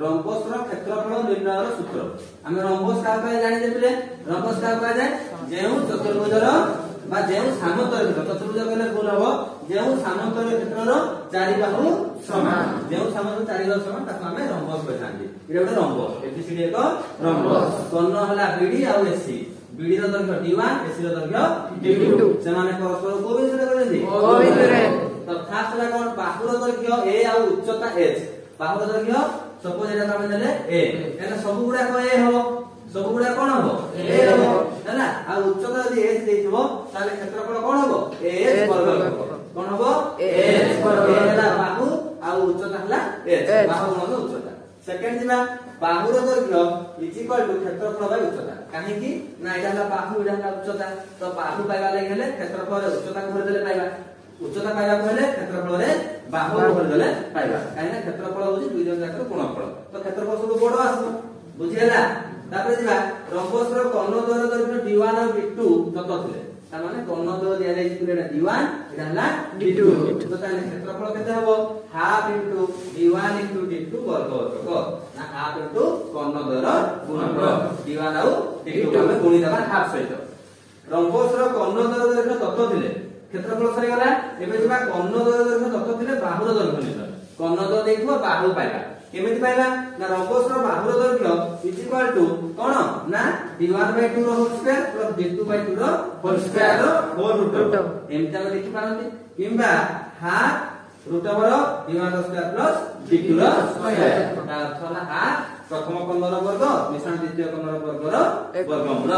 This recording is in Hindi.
रंबस क्षेत्रफल निर्णय सूत्र आम रंबस क्या जानी देते रंबस क्या कहुए जो चतुर्भुजर जो सामंतर क्षेत्र चतुर्भुज कहले भूल हम जो सामंतर क्षेत्र चारि बाहु समान जो सामंतर चारि बाहु समान ताको आमे रंबस कहथांती इटा गोटे रंबस एबीसीडी एक रंबस कर्ण हला बीडी आ एसी बीडी रो दैर्घ्य d1 एसी रो दैर्घ्य d2 से माने परस्पर को बिंदु रे करथि ओ बिंदु रे तो fast La cone Bahu row दैर्घ्य a uh उच्चता h Bahu row दैर्घ्य suppose एटा हम देले a एना सब गुडा को a हो सब गुडा कोन हो a हो हैना आ उच्चता यदि h देथिबो ताले क्षेत्रफल कोन हो h वर्ग कोन हो h वर्ग एला बाहु आ उच्चता हला h बाहु गुणन उच्चता सेकंड जिमा बाहु रो दैर्घ्य इज इक्वल टू क्षेत्रफल बाय उच्चता काहे कि ना एटा हला बाहु एटा हला उच्चता तो बाहु पाइबा लागि गेले क्षेत्रफल उच्चता को भर देले पाइबा उच्चता पाइबा कहले क्षेत्रफल रे बाहु भर देले पाइबा काहे ना क्षेत्रफल होची दुई जन जाकर गुणनफल तो क्षेत्रफल सब बड़ आसो बुझिहेला तापर जिबा रंबस रो कर्ण द्वार दैर्घ्य d1 और d2 तत थिले ता माने कर्ण द्वार दिया जाई थिले एटा d1 एटा हला d2 तो ताले क्षेत्रफल केते हबो half into d1 into d2 वर्ग को ना हाफ इनटू कर्ण द्वार गुणनफल d1 और d2 हमें गुणी देबा हाफ सहित रंबस रो कर्ण द्वार दैर्घ्य तत थिले क्षेत्रफल सरी गला एबे जिबा कर्ण द्वार दैर्घ्य तत थिले बाहुर दैर्घ्य निश्चय कर्ण द्वार देखिबो बाहु पाइबा केमिति पाइबा ना rhombus row बाहुर दैर्घ्य is equal to कोन ना d1/2 रो होल स्क्वायर प्लस d2/2 रो whole square rho whole root एमता को देखि पारंती किंबा हाफ रूट ओवर d1 रो स्क्वायर प्लस d2 रो स्क्वायर ता अर्थला हाफ प्रथम कर्ण रो वर्ग मिश्रण द्वितीय कर्ण रो वर्ग रो वर्गमूल